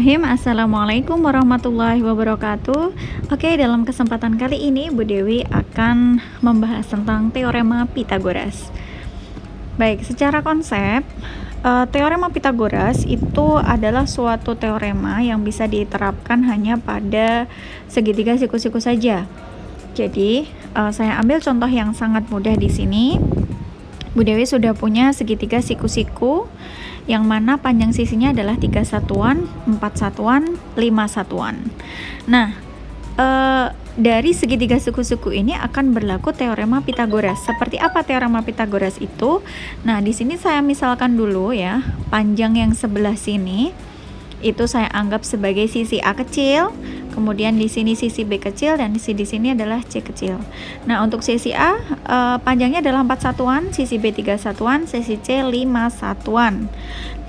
Bismillahirrahmanirrahim. Assalamualaikum warahmatullahi wabarakatuh. Oke, dalam kesempatan kali ini Bu Dewi akan membahas tentang teorema Pythagoras. Baik, secara konsep teorema Pythagoras itu adalah suatu teorema yang bisa diterapkan hanya pada segitiga siku-siku saja. Jadi saya ambil contoh yang sangat mudah di sini. Bu Dewi sudah punya segitiga siku-siku yang mana panjang sisinya adalah 3 satuan, 4 satuan, 5 satuan. Nah, dari segitiga siku-siku ini akan berlaku teorema Pythagoras. Seperti apa teorema Pythagoras itu? Nah, di sini saya misalkan dulu ya, panjang yang sebelah sini itu saya anggap sebagai sisi A kecil, kemudian di sini sisi B kecil, dan di sini adalah C kecil. Nah, untuk sisi A panjangnya adalah 4 satuan, sisi B 3 satuan, sisi C 5 satuan.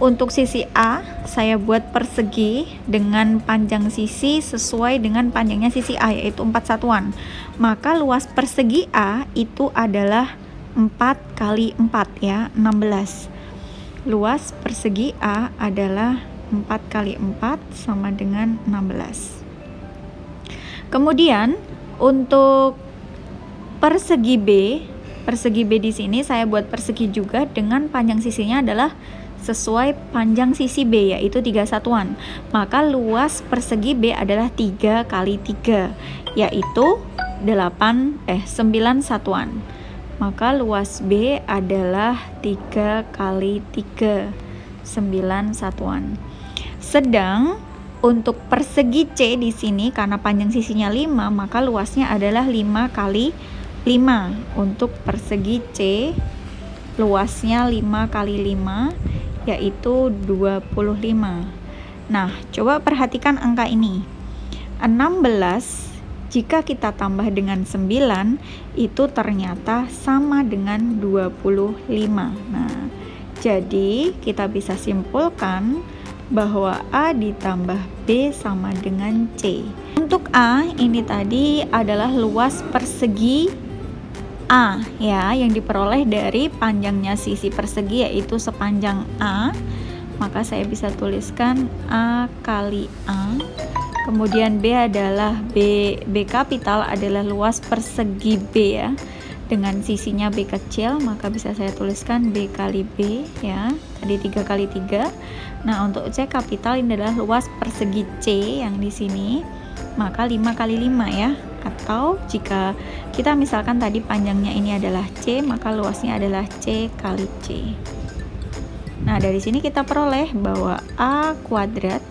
Untuk sisi A saya buat persegi dengan panjang sisi sesuai dengan panjangnya sisi A, yaitu 4 satuan. Maka luas persegi A itu adalah 4 kali 4 ya, 16. Luas persegi A adalah 4 kali 4 sama dengan 16. Kemudian untuk persegi B di sini saya buat persegi juga dengan panjang sisinya adalah sesuai panjang sisi B, yaitu 3 satuan. Maka luas persegi B adalah 3 kali 3, yaitu 9 satuan. Maka luas B adalah 3 kali 3, 9 satuan. Sedang untuk persegi C di sini karena panjang sisinya 5, maka luasnya adalah 5 kali 5. Untuk persegi C luasnya 5 kali 5 yaitu 25. Nah, coba perhatikan angka ini. 16 jika kita tambah dengan 9 itu ternyata sama dengan 25. Nah, jadi kita bisa simpulkan bahwa A ditambah B sama dengan C. Untuk A ini tadi adalah luas persegi A ya, yang diperoleh dari panjangnya sisi persegi yaitu sepanjang A. Maka saya bisa tuliskan A kali A. Kemudian B adalah B kapital adalah luas persegi B ya, dengan sisinya B kecil, maka bisa saya tuliskan B kali B ya, tadi 3 kali 3. Nah, untuk C kapital ini adalah luas persegi C yang di sini, maka 5 kali 5 ya. Atau jika kita misalkan tadi panjangnya ini adalah C, maka luasnya adalah C kali C. Nah, dari sini kita peroleh bahwa A kuadrat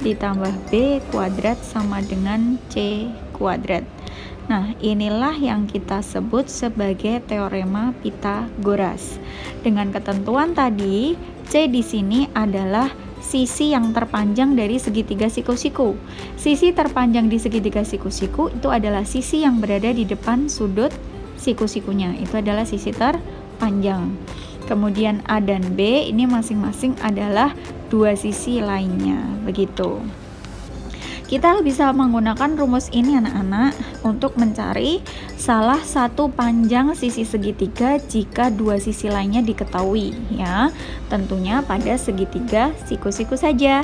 ditambah B kuadrat sama dengan C kuadrat. Nah, inilah yang kita sebut sebagai teorema Pythagoras. Dengan ketentuan tadi, C di sini adalah sisi yang terpanjang dari segitiga siku-siku. Sisi terpanjang di segitiga siku-siku itu adalah sisi yang berada di depan sudut siku-sikunya. Itu adalah sisi terpanjang. Kemudian A dan B ini masing-masing adalah dua sisi lainnya. Begitu. Kita bisa menggunakan rumus ini anak-anak untuk mencari salah satu panjang sisi segitiga jika dua sisi lainnya diketahui ya. Tentunya pada segitiga siku-siku saja.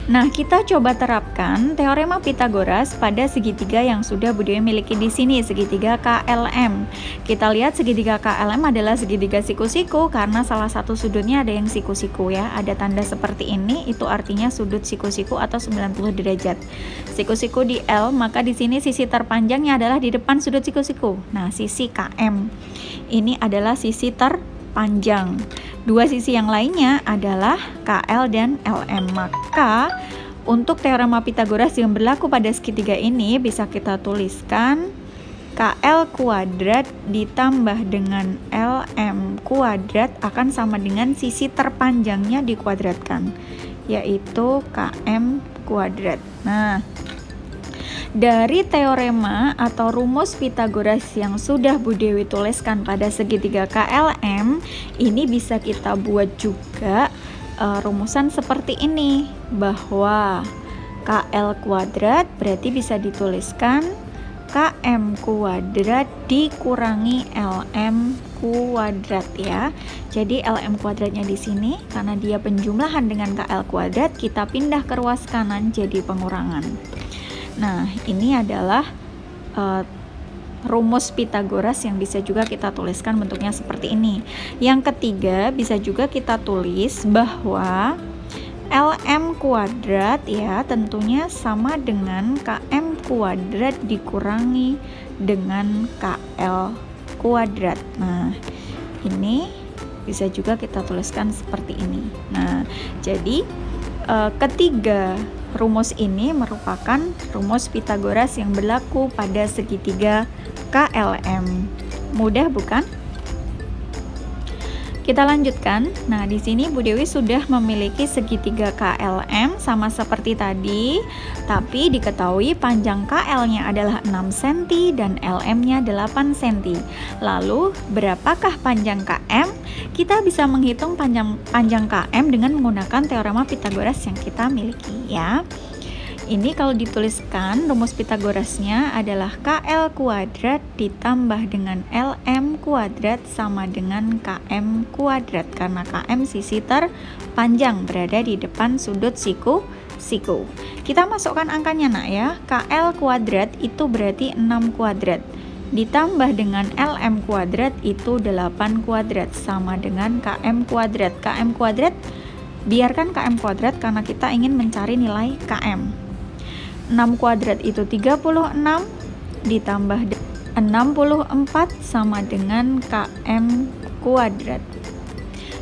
Nah, kita coba terapkan teorema Pythagoras pada segitiga yang sudah Bu Dewi miliki di sini, segitiga KLM. Kita lihat segitiga KLM adalah segitiga siku-siku karena salah satu sudutnya ada yang siku-siku ya. Ada tanda seperti ini, itu artinya sudut siku-siku atau 90 derajat. Siku-siku di L, maka di sini sisi terpanjangnya adalah di depan sudut siku-siku. Nah, sisi KM ini adalah sisi terpanjang. Dua sisi yang lainnya adalah KL dan LM. Maka untuk teorema Pythagoras yang berlaku pada segitiga ini bisa kita tuliskan KL kuadrat ditambah dengan LM kuadrat akan sama dengan sisi terpanjangnya dikuadratkan, yaitu KM kuadrat. Nah, dari teorema atau rumus Pythagoras yang sudah Bu Dewi tuliskan pada segitiga KLM, ini bisa kita buat juga rumusan seperti ini, bahwa KL kuadrat berarti bisa dituliskan KM kuadrat dikurangi LM kuadrat ya. Jadi LM kuadratnya di sini karena dia penjumlahan dengan KL kuadrat, kita pindah ke ruas kanan jadi pengurangan. Nah, ini adalah rumus Pythagoras yang bisa juga kita tuliskan bentuknya seperti ini. Yang ketiga, bisa juga kita tulis bahwa LM kuadrat ya tentunya sama dengan KM kuadrat dikurangi dengan KL kuadrat. Nah, ini bisa juga kita tuliskan seperti ini. Nah, jadi ketiga rumus ini merupakan rumus Pythagoras yang berlaku pada segitiga KLM. Mudah bukan? Kita lanjutkan. Nah, di sini Bu Dewi sudah memiliki segitiga KLM sama seperti tadi, tapi diketahui panjang KL-nya adalah 6 cm dan LM-nya 8 cm. Lalu, berapakah panjang KM? Kita bisa menghitung panjang KM dengan menggunakan teorema Pythagoras yang kita miliki ya. Ini kalau dituliskan rumus Pythagorasnya adalah KL kuadrat ditambah dengan LM kuadrat sama dengan KM kuadrat, karena KM sisi terpanjang berada di depan sudut siku. Kita masukkan angkanya nak ya. KL kuadrat itu berarti 6 kuadrat ditambah dengan LM kuadrat itu 8 kuadrat sama dengan KM kuadrat. KM kuadrat, biarkan KM kuadrat karena kita ingin mencari nilai KM. 6 kuadrat itu 36 ditambah 64 sama dengan KM kuadrat.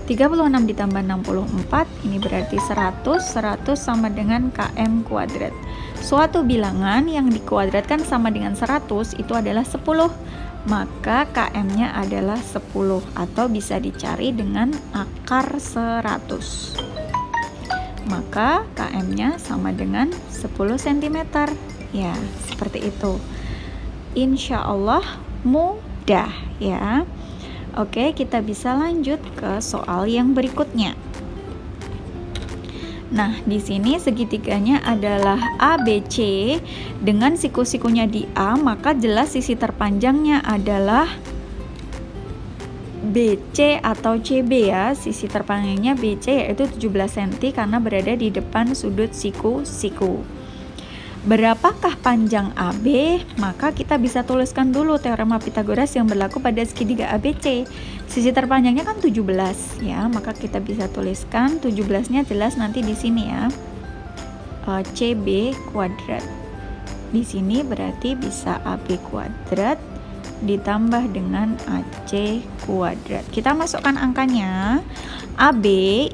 36 ditambah 64 ini berarti 100 sama dengan KM kuadrat. Suatu bilangan yang dikuadratkan sama dengan 100 itu adalah 10, maka KM-nya adalah 10 atau bisa dicari dengan akar 100. Maka KM-nya sama dengan 10 cm. Ya, seperti itu. Insya Allah mudah ya. Oke, kita bisa lanjut ke soal yang berikutnya. Nah, di sini segitiganya adalah ABC dengan siku-sikunya di A, maka jelas sisi terpanjangnya adalah BC atau CB ya. Sisi terpanjangnya BC yaitu 17 cm karena berada di depan sudut siku. Berapakah panjang AB? Maka kita bisa tuliskan dulu teorema Pythagoras yang berlaku pada segitiga ABC. Sisi terpanjangnya kan 17 ya, maka kita bisa tuliskan 17-nya jelas nanti di sini ya. CB kuadrat. Di sini berarti bisa AB kuadrat ditambah dengan AC kuadrat. Kita masukkan angkanya. AB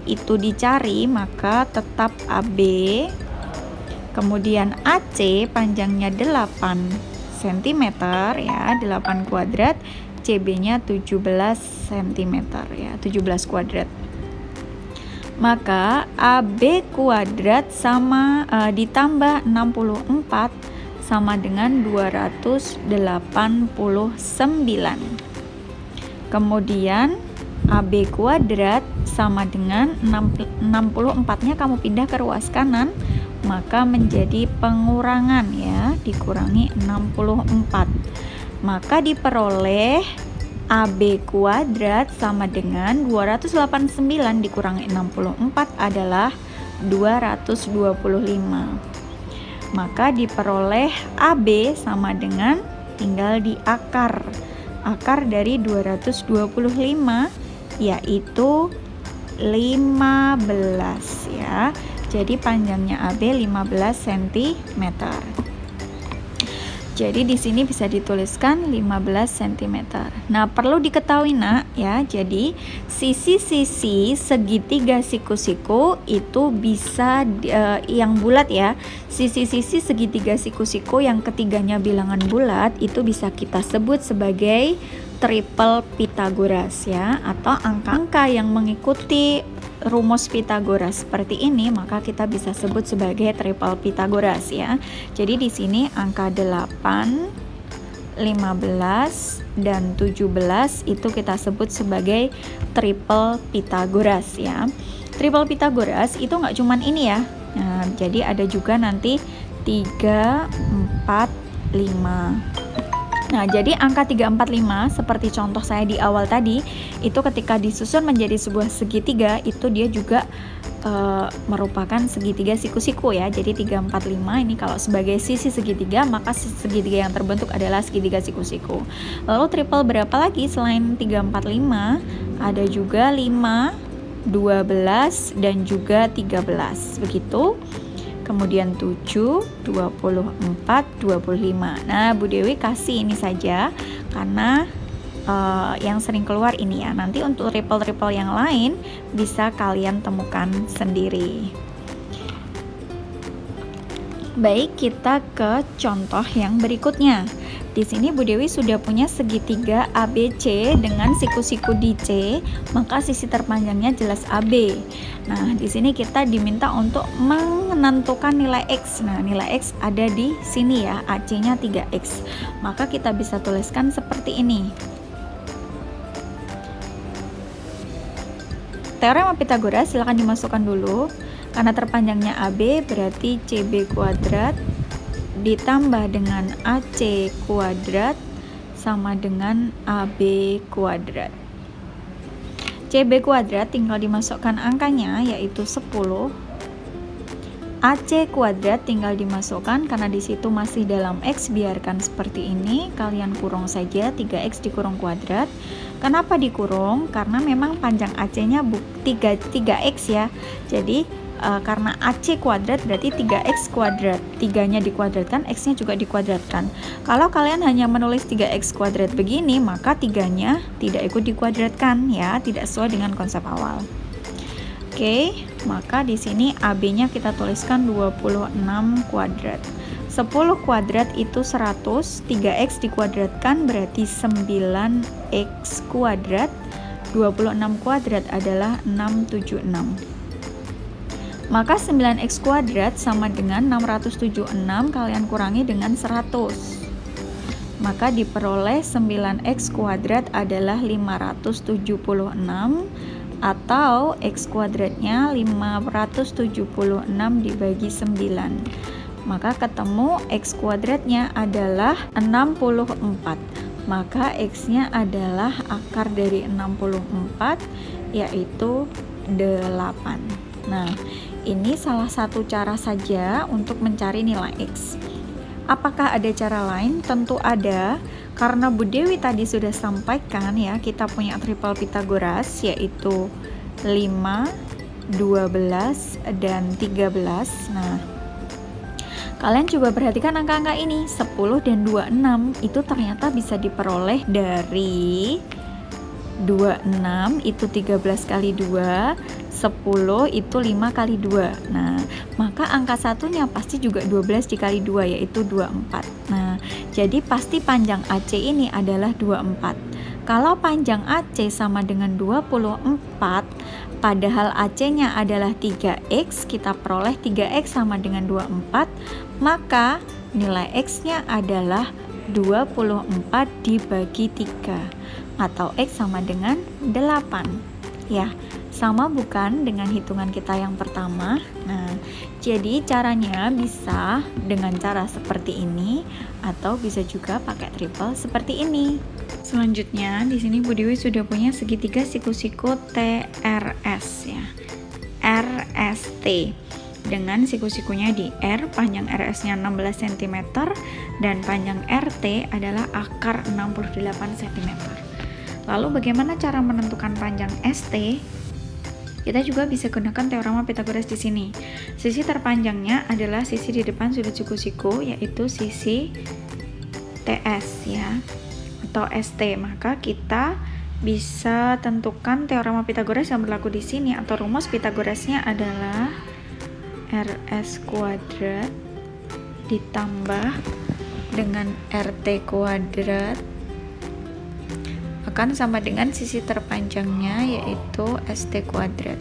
itu dicari, maka tetap AB. Kemudian AC panjangnya 8 cm ya, 8 kuadrat. CB-nya 17 cm ya, 17 kuadrat. Maka AB kuadrat sama ditambah 64 sama dengan 289. Kemudian AB kuadrat sama dengan 64-nya kamu pindah ke ruas kanan, maka menjadi pengurangan ya, dikurangi 64. Maka diperoleh AB kuadrat sama dengan 289 dikurangi 64 adalah 225. Maka diperoleh AB sama dengan, tinggal diakar. Akar dari 225 yaitu 15 ya. Jadi panjangnya AB 15 cm. Jadi di sini bisa dituliskan 15 cm. Nah, perlu diketahui nak ya. Jadi sisi-sisi segitiga siku-siku itu bisa yang bulat ya. Sisi-sisi segitiga siku-siku yang ketiganya bilangan bulat itu bisa kita sebut sebagai triple Pythagoras ya, atau angka-angka yang mengikuti rumus Pythagoras seperti ini, maka kita bisa sebut sebagai triple Pythagoras ya. Jadi di sini angka 8, 15 dan 17 itu kita sebut sebagai triple Pythagoras ya. Triple Pythagoras itu nggak cuman ini ya. Nah, jadi ada juga nanti 3, 4, 5 Nah, jadi angka 345 seperti contoh saya di awal tadi, itu ketika disusun menjadi sebuah segitiga, itu dia juga merupakan segitiga siku-siku ya. Jadi 345 ini kalau sebagai sisi segitiga, maka segitiga yang terbentuk adalah segitiga siku-siku. Lalu triple berapa lagi selain 345? Ada juga 5, 12 dan juga 13. Begitu. Kemudian 7, 24, 25. Nah, Bu Dewi kasih ini saja karena yang sering keluar ini ya. Nanti untuk triple-triple yang lain bisa kalian temukan sendiri. Baik, kita ke contoh yang berikutnya. Di sini Bu Dewi sudah punya segitiga ABC dengan siku-siku di C, maka sisi terpanjangnya jelas AB. Nah, di sini kita diminta untuk menentukan nilai X. Nah, nilai X ada di sini ya, AC-nya 3X. Maka kita bisa tuliskan seperti ini. Teorema Pitagoras silakan dimasukkan dulu. Karena terpanjangnya AB berarti CB kuadrat ditambah dengan AC kuadrat sama dengan AB kuadrat. CB kuadrat tinggal dimasukkan angkanya yaitu 10. AC kuadrat tinggal dimasukkan karena di situ masih dalam X, biarkan seperti ini, kalian kurung saja 3X dikurung kuadrat. Kenapa dikurung? Karena memang panjang AC-nya 3X ya. Jadi karena AC kuadrat berarti 3X kuadrat, 3-nya dikuadratkan, X-nya juga dikuadratkan. Kalau kalian hanya menulis 3X kuadrat begini, maka 3-nya tidak ikut dikuadratkan ya, tidak sesuai dengan konsep awal. Oke, maka di sini AB-nya kita tuliskan 26 kuadrat. 10 kuadrat itu 100, 3X dikuadratkan berarti 9X kuadrat, 26 kuadrat adalah 676. Maka 9X kuadrat sama dengan 676 kalian kurangi dengan 100. Maka diperoleh 9X kuadrat adalah 576 atau X kuadratnya 576 dibagi 9. Maka ketemu X kuadratnya adalah 64. Maka X-nya adalah akar dari 64 yaitu 8. Nah, ini salah satu cara saja untuk mencari nilai X. Apakah ada cara lain? Tentu ada, karena Bu Dewi tadi sudah sampaikan ya, kita punya triple Pitagoras yaitu 5, 12, dan 13. Nah, kalian coba perhatikan angka-angka ini, 10 dan 26 itu ternyata bisa diperoleh dari 26 itu 13 kali 2, 10 itu 5 kali 2. Nah, maka angka satunya pasti juga 12 dikali 2 yaitu 24. Nah, jadi pasti panjang AC ini adalah 24. Kalau panjang AC sama dengan 24, padahal AC-nya adalah 3X, kita peroleh 3X sama dengan 24, maka nilai X-nya adalah 24 dibagi 3 atau X sama dengan 8 ya. Sama bukan dengan hitungan kita yang pertama? Nah, jadi caranya bisa dengan cara seperti ini atau bisa juga pakai triple seperti ini. Selanjutnya di sini Bu Dewi sudah punya segitiga siku-siku TRS ya. RST dengan siku-sikunya di R, panjang RS-nya 16 cm dan panjang RT adalah akar 68 cm. Lalu bagaimana cara menentukan panjang ST? Kita juga bisa gunakan teorema Pitagoras di sini. Sisi terpanjangnya adalah sisi di depan sudut siku-siku, yaitu sisi TS ya, atau ST. Maka kita bisa tentukan teorema Pitagoras yang berlaku di sini, atau rumus Pitagorasnya adalah RS kuadrat ditambah dengan RT kuadrat akan sama dengan sisi terpanjangnya yaitu ST kuadrat.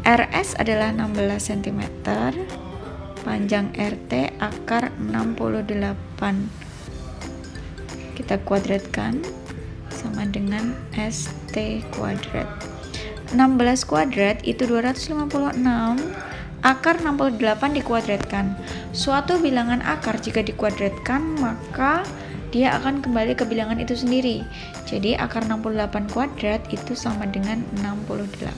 RS adalah 16 cm, panjang RT akar 68. Kita kuadratkan sama dengan ST kuadrat. 16 kuadrat itu 256, akar 68 dikuadratkan. Suatu bilangan akar jika dikuadratkan maka dia akan kembali ke bilangan itu sendiri. Jadi akar 68 kuadrat itu sama dengan 68.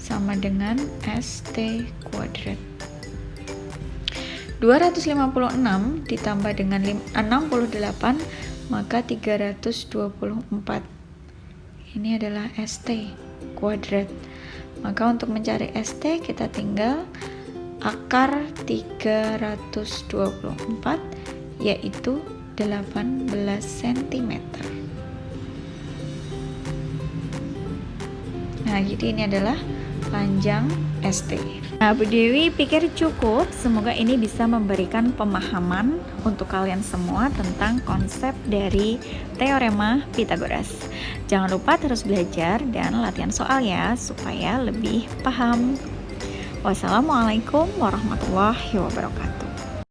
Sama dengan ST kuadrat. 256 ditambah dengan 68 maka 324. Ini adalah ST kuadrat. Maka untuk mencari ST kita tinggal akar 324 yaitu 18 cm. Nah, jadi ini adalah panjang ST. Nah, Bu Dewi pikir cukup. Semoga ini bisa memberikan pemahaman untuk kalian semua tentang konsep dari teorema Pythagoras. Jangan lupa terus belajar dan latihan soal ya, supaya lebih paham. Wassalamualaikum warahmatullahi wabarakatuh.